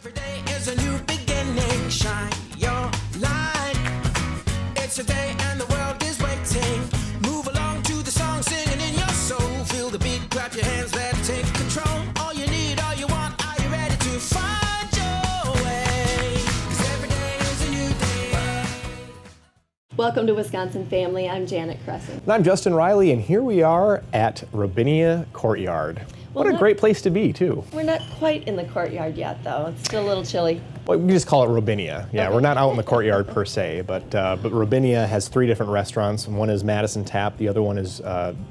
Every day is a new beginning. Shine your light. It's a day and the world is waiting. Move along to the song, singing in your soul. Feel the beat, clap your hands, let it take control. All you need, all you want, are you ready to find your way? 'Cause every day is a new day. Welcome to Wisconsin Family. I'm Janet Crescent. And I'm Justin Riley, and here we are at Robinia Courtyard. What a great place to be, too. We're not quite in the courtyard yet, though. It's still a little chilly. Well, we just call it Robinia. Yeah, Okay. We're not out in the courtyard per se, but Robinia has 3 different restaurants. One is Madison Tap, the other one is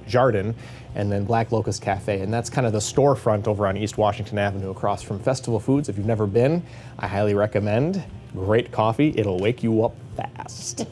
Jardin, and then Black Locust Cafe. And that's kind of the storefront over on East Washington Avenue across from Festival Foods. If you've never been, I highly recommend. Great coffee. It'll wake you up fast.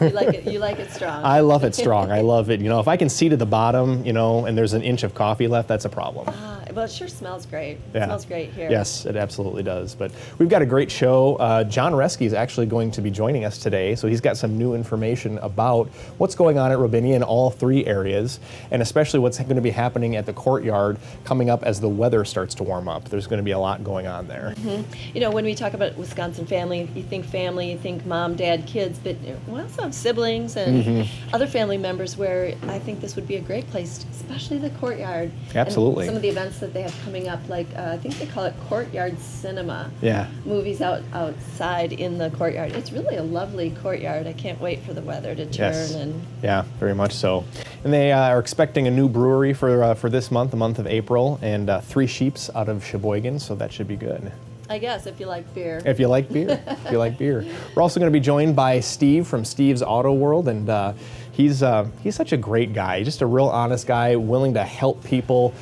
You like it strong. I love it strong. I love it. You know, if I can see to the bottom, you know, and there's an inch of coffee left, that's a problem. Well, it sure smells great. Yeah. It smells great here. Yes, it absolutely does. But we've got a great show. John Reske is actually going to be joining us today, so he's got some new information about what's going on at Robinia in all 3 areas, and especially what's going to be happening at the courtyard coming up as the weather starts to warm up. There's going to be a lot going on there. Mm-hmm. You know, when we talk about Wisconsin family, you think mom, dad, kids, but we also have siblings and other family members where I think this would be a great place, especially the courtyard. Absolutely. And some of the events that they have coming up, like I think they call it Courtyard Cinema. Yeah. Movies outside in the courtyard. It's really a lovely courtyard. I can't wait for the weather to turn. Yes. And Yeah, very much so. And they are expecting a new brewery for this month, the month of April, and 3 Sheeps out of Sheboygan, so that should be good. I guess if you like beer. If you like beer, if you like beer. We're also going to be joined by Steve from Steve's Auto World, and he's such a great guy, just a real honest guy, willing to help people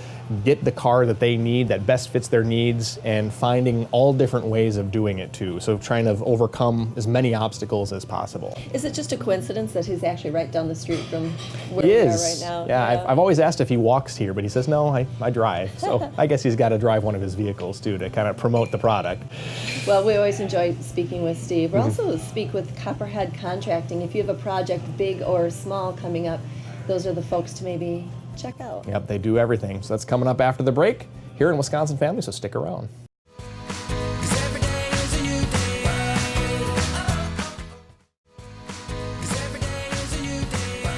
get the car that they need, that best fits their needs, and finding all different ways of doing it too. So trying to overcome as many obstacles as possible. Is it just a coincidence that he's actually right down the street from where He we is. are right now? Yeah, I've always asked if he walks here, but he says, no, I drive. So I guess he's got to drive one of his vehicles too to kind of promote the product. Well, we always enjoy speaking with Steve. We also speak with Copperhead Contracting. If you have a project, big or small, coming up, those are the folks to maybe check out. Yep, they do everything. So that's coming up after the break here in Wisconsin Family, so stick around. 'Cause every day is a new day. 'Cause every day is a new day.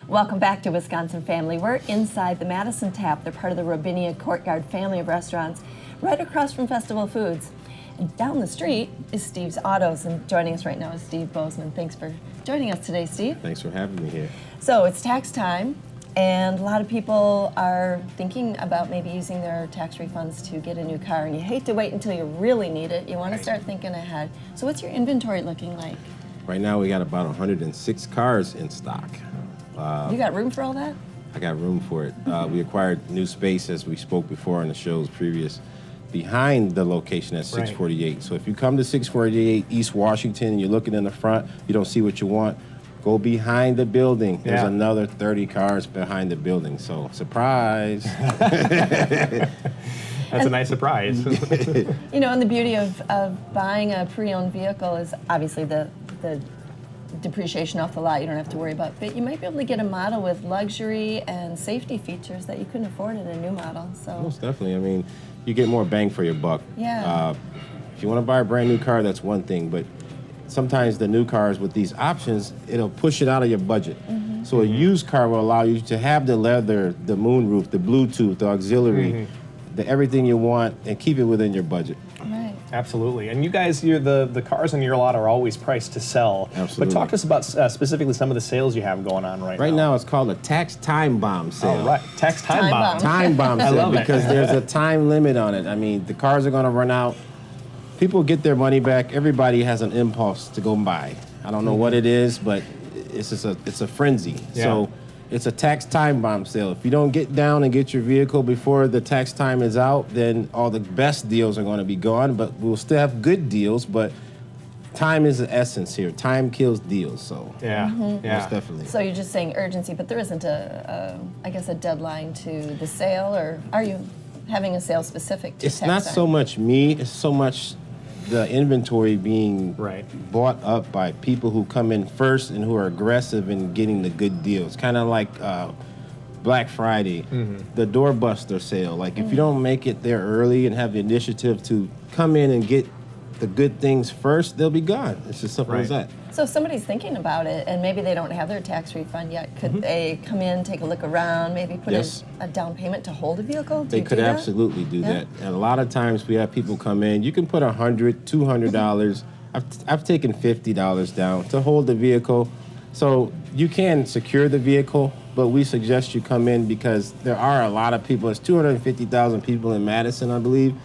Welcome back to Wisconsin Family. We're inside the Madison Tap. They're part of the Robinia Courtyard family of restaurants, right across from Festival Foods. And down the street is Steve's Autos, and joining us right now is Steve Bozeman. Thanks for joining us today, Steve. Thanks for having me here. So it's tax time, and a lot of people are thinking about maybe using their tax refunds to get a new car, and you hate to wait until you really need it. You want to start thinking ahead. So what's your inventory looking like? Right now we got about 106 cars in stock. You got room for all that? I got room for it. We acquired new space, as we spoke before on the shows previous, behind the location at 648. So if you come to 648 East Washington and you're looking in the front, you don't see what you want, go behind the building. There's another 30 cars behind the building. So surprise. That's a nice surprise. You know, and the beauty of buying a pre-owned vehicle is obviously the depreciation off the lot you don't have to worry about, but you might be able to get a model with luxury and safety features that you couldn't afford in a new model. So Most definitely. I mean, you get more bang for your buck. Yeah. If you want to buy a brand new car, that's one thing, but sometimes the new cars with these options, it'll push it out of your budget. So a used car will allow you to have the leather, the moonroof, the Bluetooth, the auxiliary, the everything you want, and keep it within your budget. right. Absolutely. And you guys, the cars in your lot are always priced to sell. Absolutely. But talk to us about specifically some of the sales you have going on right now. Right now, it's called a tax time bomb sale. Oh, right. Tax time Time bomb. bomb. Time bomb I sale love it. because there's a time limit on it. I mean, the cars are going to run out. People get their money back. Everybody has an impulse to go and buy. I don't know what it is, but it's a frenzy. Yeah. So it's a tax time bomb sale. If you don't get down and get your vehicle before the tax time is out, then all the best deals are going to be gone. But we'll still have good deals. But time is the essence here. Time kills deals. So Yeah. Yeah. most definitely. So you're just saying urgency, but there isn't I guess, a deadline to the sale, or are you having a sale specific to It's tax not time? so much me. It's so much the inventory being bought up by people who come in first and who are aggressive in getting the good deals. Kind of like Black Friday, the doorbuster sale. Like if you don't make it there early and have the initiative to come in and get the good things first, they'll be gone. It's as simple as that. So if somebody's thinking about it and maybe they don't have their tax refund yet, could they come in, take a look around, maybe put in a down payment to hold a vehicle? They could absolutely do that. And a lot of times we have people come in, you can put $100, $200. I've taken $50 down to hold the vehicle. So you can secure the vehicle, but we suggest you come in because there are a lot of people. It's 250,000 people in Madison, I believe.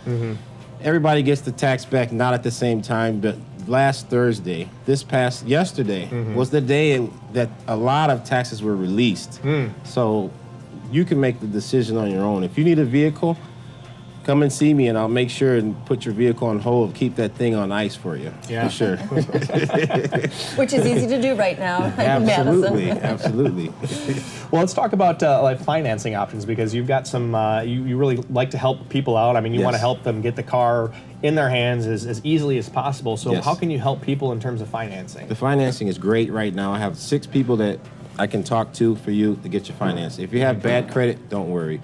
Everybody gets the tax back, not at the same time, but last Thursday, yesterday, was the day that a lot of taxes were released. So you can make the decision on your own. If you need a vehicle, come and see me, and I'll make sure and put your vehicle on hold, keep that thing on ice for you, for sure. Which is easy to do right now in Madison. Absolutely. Well, let's talk about like financing options, because you've got some, you really like to help people out. I mean, you want to help them get the car in their hands as easily as possible. So how can you help people in terms of financing? The financing is great right now. I have 6 people that I can talk to for you to get your financing. If you have bad credit, don't worry.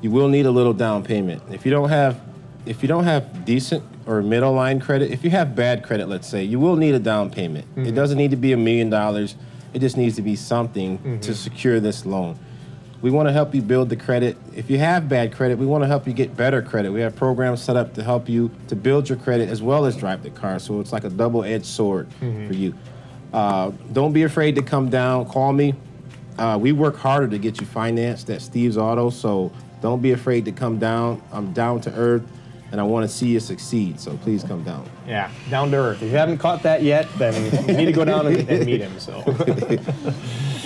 You will need a little down payment. If you don't have decent or middle line credit, if you have bad credit, let's say, you will need a down payment. It doesn't need to be $1 million. It just needs to be something to secure this loan. We want to help you build the credit. If you have bad credit, we want to help you get better credit. We have programs set up to help you to build your credit as well as drive the car. So it's like a double-edged sword for you. Don't be afraid to come down. Call me. We work harder to get you financed at Steve's Auto, so don't be afraid to come down. I'm down to earth, and I want to see you succeed, so please come down. Yeah, down to earth. If you haven't caught that yet, then you need to go down and meet him. So.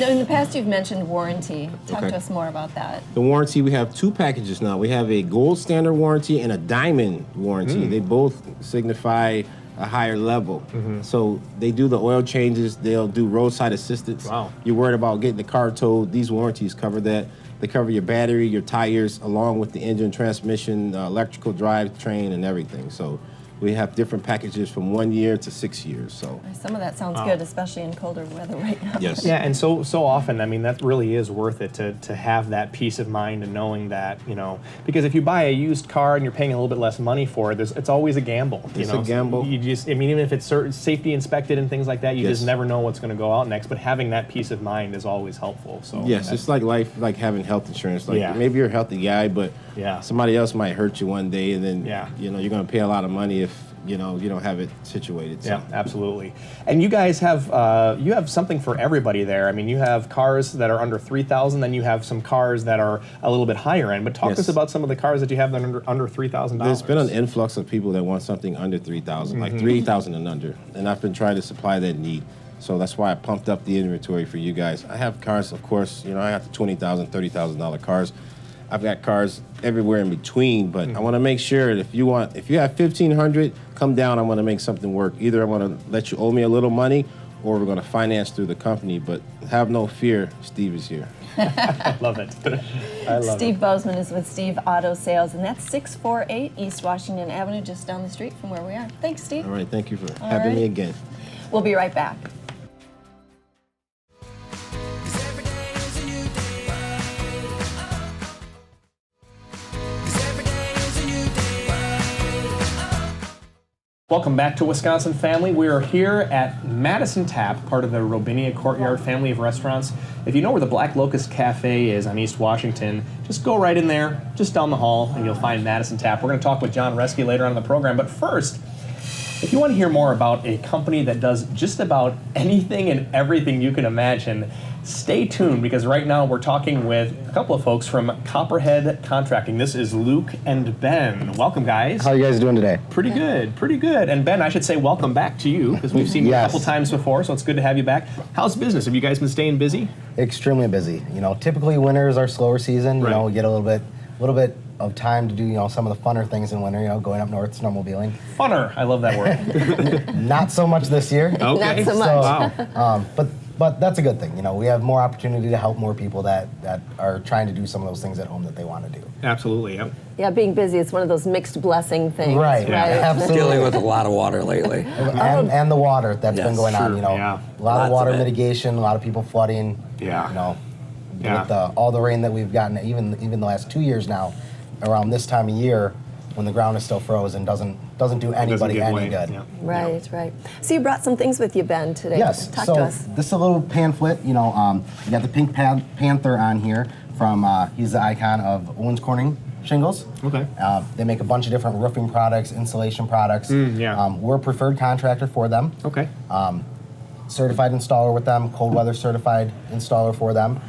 Now, in the past, you've mentioned warranty. Talk to us more about that. The warranty, we have 2 packages now. We have a gold standard warranty and a diamond warranty. They both signify a higher level. So they do the oil changes, they'll do roadside assistance. Wow. You're worried about getting the car towed, these warranties cover that. They cover your battery, your tires, along with the engine, transmission, electrical drivetrain, and everything. So we have different packages from 1 year to 6 years. So some of that sounds good, especially in colder weather right now. Yes. Yeah, and so often, I mean, that really is worth it to have that peace of mind and knowing that, you know, because if you buy a used car and you're paying a little bit less money for it, it's always a gamble. It's a gamble. You just, I mean, even if it's safety inspected and things like that, you just never know what's going to go out next. But having that peace of mind is always helpful. So yes, it's like life, like having health insurance. Like maybe you're a healthy guy, but somebody else might hurt you one day, and then you know you're going to pay a lot of money if you don't have it situated. So. Yeah, absolutely. And you guys have something for everybody there. I mean, you have cars that are under $3,000, then you have some cars that are a little bit higher end. But talk to us about some of the cars that you have that are under $3,000. There's been an influx of people that want something under $3,000, like $3,000 and under, and I've been trying to supply that need. So that's why I pumped up the inventory for you guys. I have cars, of course, I have the $20,000, $30,000 cars. I've got cars everywhere in between, but I want to make sure that if you have $1,500, come down. I want to make something work. Either I want to let you owe me a little money, or we're going to finance through the company. But have no fear, Steve is here. I love it. I love Steve Bozeman is with Steve Auto Sales, and that's 648 East Washington Avenue, just down the street from where we are. Thanks, Steve. All right, thank you for having me again. We'll be right back. Welcome back to Wisconsin Family. We are here at Madison Tap, part of the Robinia Courtyard family of restaurants. If you know where the Black Locust Cafe is on East Washington, just go right in there, just down the hall, and you'll find Madison Tap. We're going to talk with John Reske later on in the program, but first, if you want to hear more about a company that does just about anything and everything you can imagine, stay tuned, because right now we're talking with a couple of folks from Copperhead Contracting. This is Luke and Ben. Welcome, guys. How are you guys doing today? Pretty good, pretty good. And Ben, I should say welcome back to you, because we've seen you a couple times before, so it's good to have you back. How's business? Have you guys been staying busy? Extremely busy. Typically winter is our slower season. Right. We get a little bit of time to do, some of the funner things in winter, going up north, snowmobiling. Funner, I love that word. Not so much this year. Okay. Not so much. Wow. But that's a good thing. We have more opportunity to help more people that are trying to do some of those things at home that they want to do. Absolutely, yep. Yeah, being busy, it's one of those mixed blessing things. Right. Absolutely. Dealing with a lot of water lately. And the water that's been going on. Yeah. A lot of water mitigation, a lot of people flooding. Yeah. Yeah. With all the rain that we've gotten, even the last 2 years now, around this time of year, when the ground is still frozen, doesn't do anybody give any way. good. Yeah. Right, right. So you brought some things with you, Ben, today. Yes. Talk so to us. this is a little pamphlet. You got the Pink Panther on here from. He's the icon of Owens Corning shingles. Okay. They make a bunch of different roofing products, insulation products. Yeah. We're a preferred contractor for them. Okay. Certified installer with them. Cold weather certified installer for them.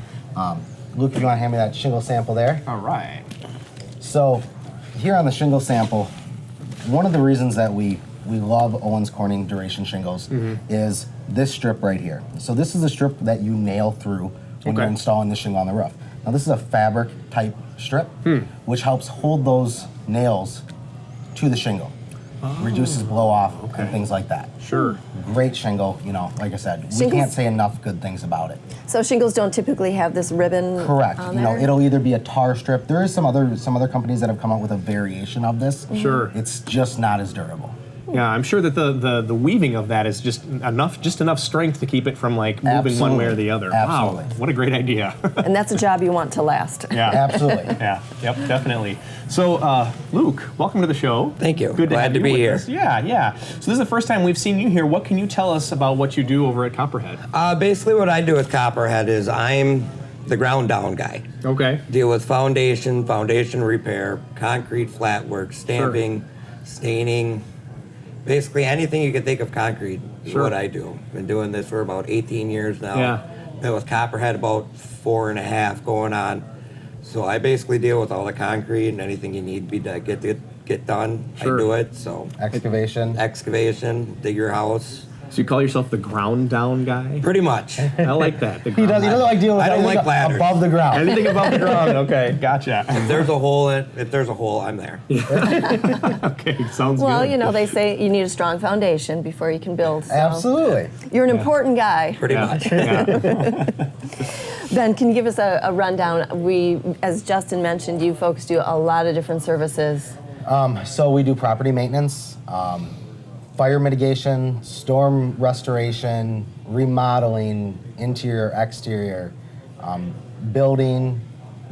Luke, if you want to hand me that shingle sample there. All right. So, here on the shingle sample, one of the reasons that we love Owens Corning duration shingles is this strip right here. So this is a strip that you nail through when you're installing the shingle on the roof. Now this is a fabric type strip, which helps hold those nails to the shingle. Reduces blow off and things like that. Sure. Great shingle, like I said, we can't say enough good things about it. So shingles don't typically have this ribbon Correct. on there? It'll either be a tar strip. There is some other companies that have come out with a variation of this. Sure. It's just not as durable. Yeah, I'm sure that the weaving of that is just enough strength to keep it from like moving one way or the other. Absolutely. Wow, what a great idea. And that's a job you want to last. Yeah. Absolutely. Yeah. Yep. Definitely. So, Luke, welcome to the show. Thank you. Good Glad have to you be with here. us. Yeah. Yeah. So this is the first time we've seen you here. What can you tell us about what you do over at Copperhead? Basically, what I do with Copperhead is I'm the ground down guy. Okay. Deal with foundation repair, concrete flat work, stamping, staining, basically anything you can think of concrete is Sure. what I do. Been doing this for about 18 years now. Yeah. Been with Copperhead about 4.5 going on. So I basically deal with all the concrete and anything you need to get done. Sure. I do it. So Excavation. excavation, dig your house, So you call yourself the ground down guy? pretty much. I like that. The He ground doesn't like dealing with I don't anything like ladders. above the ground. Anything above the ground? Okay, gotcha. If there's a hole, I'm there. Okay, sounds Well, good. they say you need a strong foundation before you can build. So Absolutely. You're an important guy. Pretty Yeah. much. Yeah. Ben, can you give us a rundown? As Justin mentioned, you folks do a lot of different services. So we do property maintenance, fire mitigation, storm restoration, remodeling, interior, exterior, building,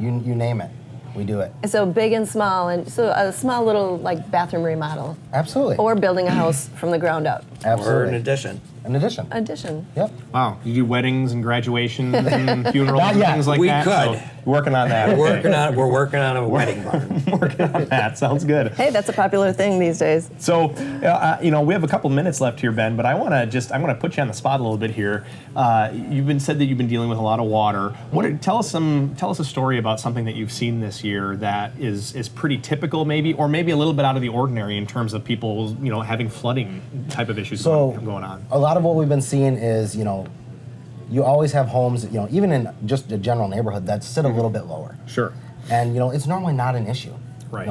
you name it. We do it. So big and small, and so a small little like bathroom remodel, Absolutely. or building a house from the ground up. Or Absolutely. in addition. In addition. Addition. Yep. Wow, you do weddings and graduations and funerals Not and yet. things like We that? could. So working on that. We're okay. working on a wedding barn. Working on that. Sounds good. Hey, that's a popular thing these days. So, we have a couple minutes left here, Ben, but I'm going to put you on the spot a little bit here. Said that you've been dealing with a lot of water. Tell us a story about something that you've seen this year that is pretty typical, maybe, or maybe a little bit out of the ordinary in terms of people, having flooding type of issues going on. A lot of what we've been seeing is, you always have homes, even in just a general neighborhood that sit a little bit lower. Sure. And, it's normally not an issue. Right.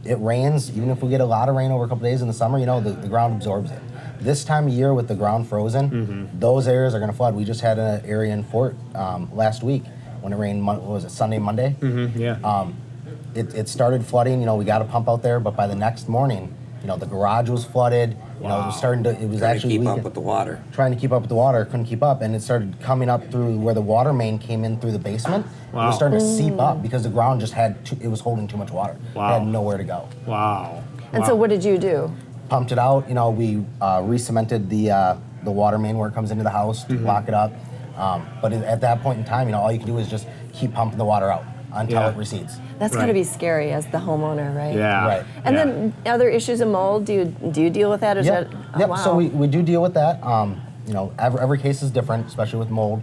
It rains, even if we get a lot of rain over a couple days in the summer, the ground absorbs it. This time of year with the ground frozen, those areas are going to flood. We just had an area in Fort last week when it rained, what was it, Sunday, Monday? Yeah. It started flooding, we got a pump out there, but by the next morning, the garage was flooded. It was Trying to actually keep up leaking. with the water. Trying to keep up with the water, couldn't keep up, and it started coming up through where the water main came in through the basement. It Wow. was starting to seep up because the ground just it was holding too much water. Wow. It had nowhere to go. Wow. And so, what did you do? Pumped it out. We re-cemented the water main where it comes into the house, lock it up. But at that point in time, all you can do is just keep pumping the water out until Yeah. it recedes. That's got to be scary as the homeowner, right? Yeah. Right. And Yeah. then other issues of mold. Do you deal with that? Or is Yep. that, oh, Yep. wow. So we do deal with that. Every case is different, especially with mold.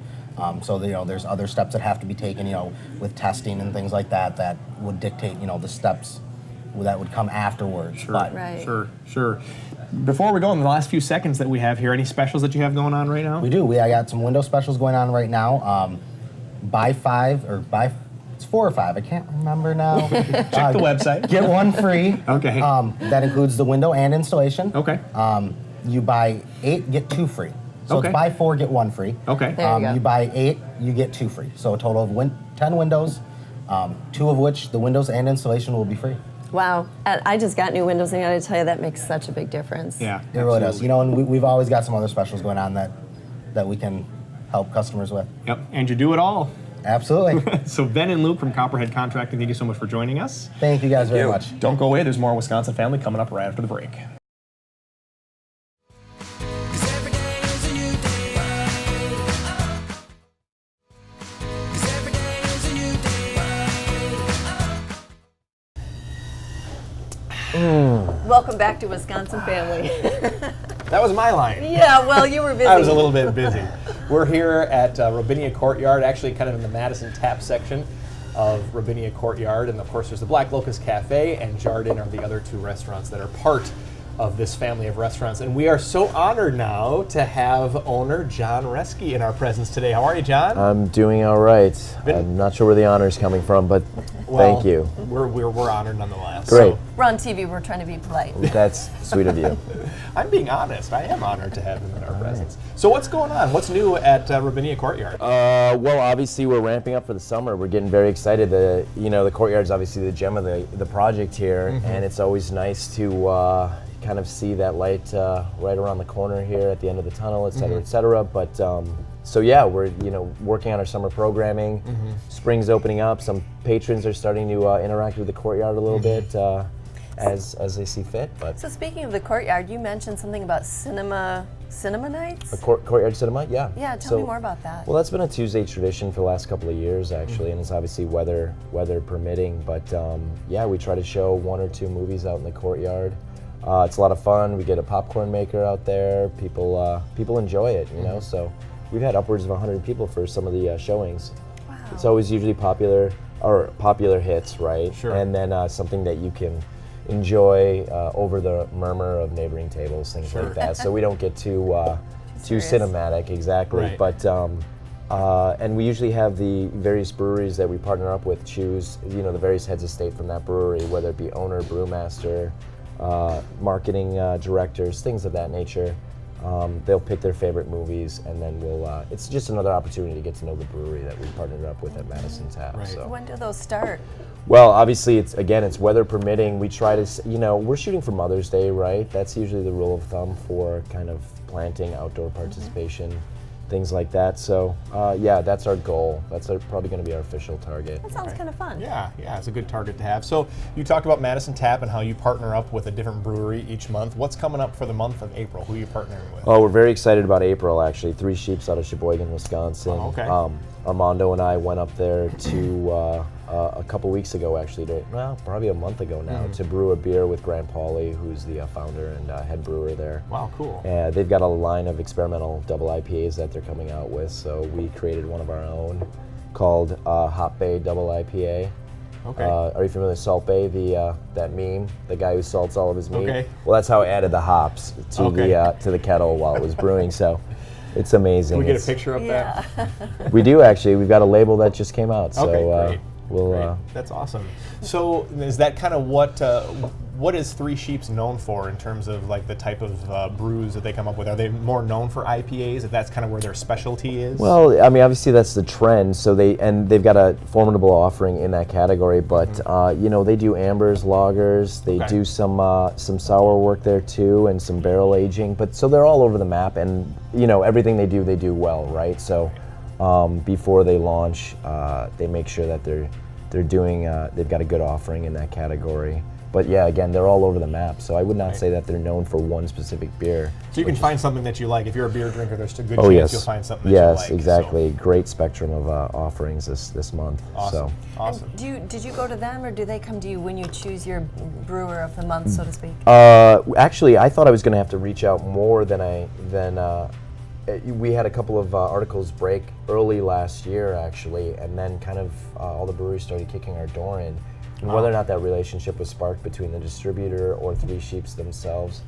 So there's other steps that have to be taken, with testing and things like that would dictate, the steps that would come afterwards. Sure. But Right. Sure. Before we go, in the last few seconds that we have here, any specials that you have going on right now? we do. I got some window specials going on right now. Buy 5 or buy. It's 4 or 5. I can't remember now. Check the website. Get one free. Okay. That includes the window and installation. Okay. You buy 8, get 2 free. So Okay. it's buy 4, get 1 free. Okay. There you go. You buy 8, you get 2 free. So a total of 10 windows, 2 of which the windows and installation will be free. Wow. I just got new windows, and I got to tell you, that makes such a big difference. Yeah. It really does. absolutely. And we've always got some other specials going on that we can help customers with. Yep. And you do it all. Absolutely. So Ben and Luke from Copperhead Contracting, thank you so much for joining us. Thank you guys very you. much. Don't go away. There's more Wisconsin Family coming up right after the break. 'Cause every day is a new day. 'Cause every day is a new day. Welcome back to Wisconsin Family. That was my line. Yeah, well, you were busy. I was a little bit busy. We're here at Robinia Courtyard, actually kind of in the Madison Tap section of Robinia Courtyard. And of course, there's the Black Locust Cafe and Jardin are the other two restaurants that are part of this family of restaurants. And we are so honored now to have owner John Reske in our presence today. How are you, John? I'm doing all right. I'm not sure where the honor is coming from, but thank you. We're honored nonetheless. Great. We're on TV, we're trying to be polite. That's sweet of you. I'm being honest. I am honored to have him in our presence. So what's going on? What's new at Robinia Courtyard? Well, obviously we're ramping up for the summer. We're getting very excited. The courtyard's obviously the gem of the project here, and it's always nice to kind of see that light right around the corner here at the end of the tunnel, et cetera, et cetera. But so yeah, we're working on our summer programming. Spring's opening up. Some patrons are starting to interact with the courtyard a little bit as they see fit. But So speaking of the courtyard, you mentioned something about cinema nights? courtyard cinema, yeah. Yeah, tell me more about that. Well, that's been a Tuesday tradition for the last couple of years, actually, and it's obviously weather permitting. But yeah, we try to show 1 or 2 movies out in the courtyard. It's a lot of fun. We get a popcorn maker out there. People enjoy it, you know. So we've had upwards of 100 people for some of the showings. Wow. It's always usually popular hits, right? Sure. And then something that you can enjoy over the murmur of neighboring tables, things like that. So we don't get too Serious. cinematic, exactly. Right. But and we usually have the various breweries that we partner up with choose, the various heads of state from that brewery, whether it be owner, brewmaster, marketing directors, things of that nature. They'll pick their favorite movies, and then it's just another opportunity to get to know the brewery that we partnered up with at Madison Tap. Right. So. When do those start? Well, obviously, it's weather permitting. We try to, we're shooting for Mother's Day, right? That's usually the rule of thumb for kind of planting, outdoor participation, things like that. So, yeah, that's our goal. That's probably going to be our official target. That sounds kind of fun. Yeah, it's a good target to have. So you talked about Madison Tap and how you partner up with a different brewery each month. What's coming up for the month of April? Who are you partnering with? Oh, we're very excited about April, actually. 3 Sheeps out of Sheboygan, Wisconsin. Oh, okay. Armando and I went up there to a couple weeks ago, actually, probably a month ago now, to brew a beer with Grant Pauly, who's the founder and head brewer there. Wow, cool. They've got a line of experimental double IPAs that they're coming out with, so we created one of our own called Hop Bay Double IPA. Okay. Are you familiar with Salt Bay, that meme, the guy who salts all of his meat? Okay. Well, that's how I added the hops to the kettle while it was brewing. So it's amazing. Can we get a picture of Yeah. that? We do actually. We've got a label that just came out. So Okay, great. we'll. Great. That's awesome. So is that kind of what is Three Sheeps known for in terms of like the type of brews that they come up with? Are they more known for IPAs? If that's kind of where their specialty is? Well, I mean, obviously that's the trend. So they've got a formidable offering in that category. But they do ambers, lagers. They do some sour work there too, and some barrel aging. But so they're all over the map, and everything they do well, right? So before they launch, they make sure that they're doing. They've got a good offering in that category. But yeah, again, they're all over the map. So I would not say that they're known for one specific beer. So you can find something that you like. If you're a beer drinker, there's a good Oh chance yes, you'll find something that you like. yes, exactly. Great spectrum of offerings this month. Awesome. So. Awesome. Did you go to them, or do they come to you when you choose your brewer of the month, so to speak? Actually, I thought I was going to have to reach out more than we had a couple of articles break early last year, actually, and then kind of all the breweries started kicking our door in. And whether or not that relationship was sparked between the distributor or Three Sheeps themselves,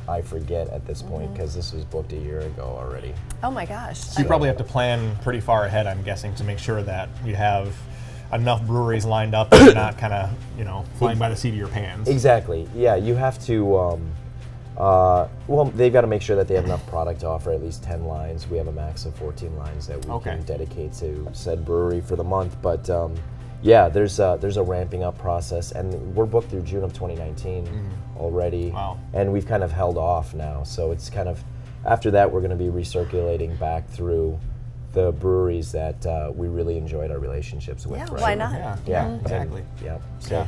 I forget at this point, because this was booked a year ago already. Oh my gosh. So you probably have to plan pretty far ahead, I'm guessing, to make sure that you have enough breweries lined up and you're not kind of, flying by the seat of your pants. Exactly. Yeah, you have to. Well, they've got to make sure that they have enough product to offer at least 10 lines. We have a max of 14 lines that we can dedicate to said brewery for the month. But yeah, there's a ramping up process, and we're booked through June of 2019 already. Wow. And we've kind of held off now, so it's kind of after that we're going to be recirculating back through the breweries that we really enjoyed our relationships with. Yeah, right? why not? Yeah, exactly. Yeah. So. Yeah.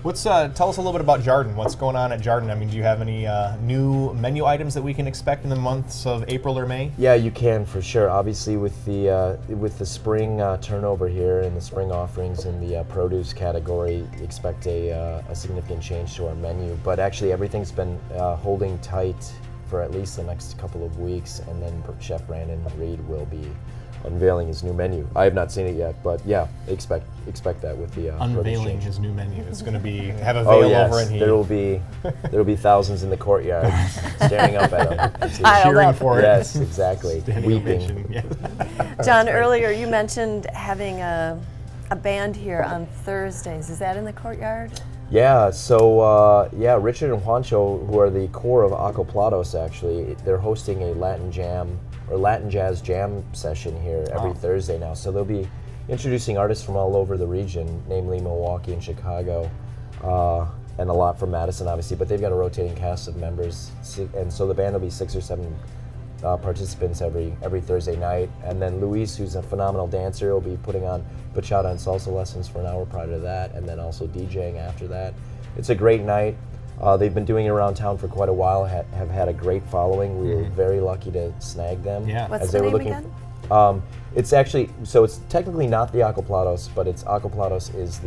Tell us a little bit about Jarden. What's going on at Jarden? I mean, do you have any new menu items that we can expect in the months of April or May? Yeah, you can for sure. Obviously, with the spring turnover here and the spring offerings in the produce category, expect a significant change to our menu. But actually, everything's been holding tight for at least the next couple of weeks, and then Chef Brandon Reed will be unveiling his new menu. I have not seen it yet, but yeah, expect that with the unveiling his new menu. It's going to be have a veil over in here. There will be thousands in the courtyard staring up at him, cheering for it. Yes, exactly, weeping. Yeah. John, earlier you mentioned having a band here on Thursdays. Is that in the courtyard? Yeah, so Richard and Juancho, who are the core of Acoplados, actually, they're hosting a Latin jazz jam session here every Thursday now. So they'll be introducing artists from all over the region, namely Milwaukee and Chicago, and a lot from Madison, obviously. But they've got a rotating cast of members, and so the band will be 6 or 7 participants every Thursday night. And then Luis, who's a phenomenal dancer, will be putting on bachata and salsa lessons for an hour prior to that, and then also DJing after that. It's a great night. They've been doing it around town for quite a while, have had a great following. We were very lucky to snag them. Yeah. What's the name again? It's actually, so it's technically not the Acoplados, but it's Acoplados is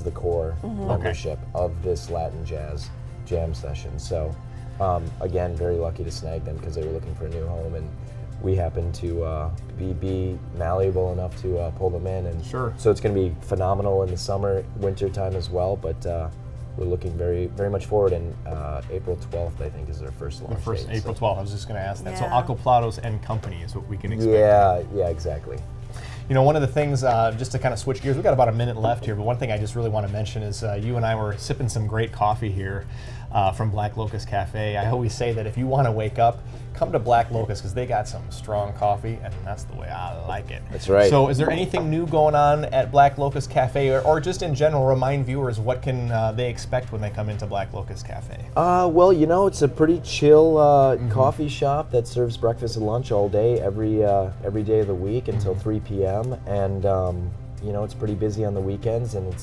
the core membership of this Latin jazz jam session. So again, very lucky to snag them because they were looking for a new home, and we happened to be malleable enough to pull them in. And Sure. So it's going to be phenomenal in the summer, winter time as well, but we're looking very, very much forward, and April 12th, I think, is their first launch. The first date, April 12th. I was just going to ask that. So Yeah. Acoplados and Company is what we can expect. Yeah, exactly. You know, one of the things, just to kind of switch gears, we've got about a minute left here, but one thing I just really want to mention is you and I were sipping some great coffee here from Black Locust Cafe. I always say that if you want to wake up, come to Black Locust because they got some strong coffee, and that's the way I like it. That's right. So is there anything new going on at Black Locust Cafe, or just in general, remind viewers what can they expect when they come into Black Locust Cafe? Well, you know, it's a pretty chill coffee shop that serves breakfast and lunch all day, every day of the week until 3 p.m. And you know, it's pretty busy on the weekends, and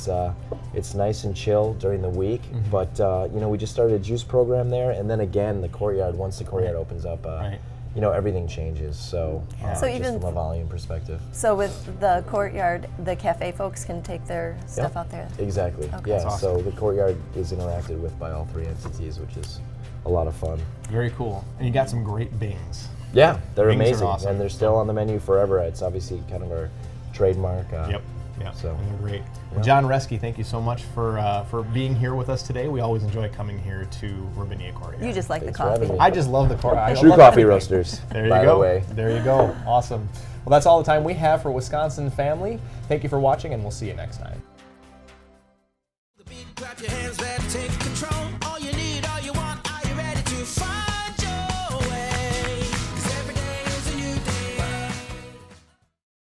it's nice and chill during the week. But you know, we just started a juice program there, and then again, the courtyard. Once the courtyard opens up, you know, everything changes. So, So just even from a volume perspective. So with the courtyard, the cafe folks can take their stuff out there. Exactly. Okay. Yeah. That's awesome. So the courtyard is interacted with by all 3 entities, which is a lot of fun. Very cool. And you got some great bings. Yeah, they're Wings are amazing, awesome. and they're still on the menu forever. It's obviously kind of our trademark. Yep. So And they're great. Well, John Reske, thank you so much for being here with us today. We always enjoy coming here to Rabinia Courtyard. You just like Thanks the for having coffee. me. I just love the courtyard. True coffee roasters. There you by go. the way. There you go. Awesome. Well, that's all the time we have for Wisconsin Family. Thank you for watching, and we'll see you next time. The beat, clap your hands, let's take control.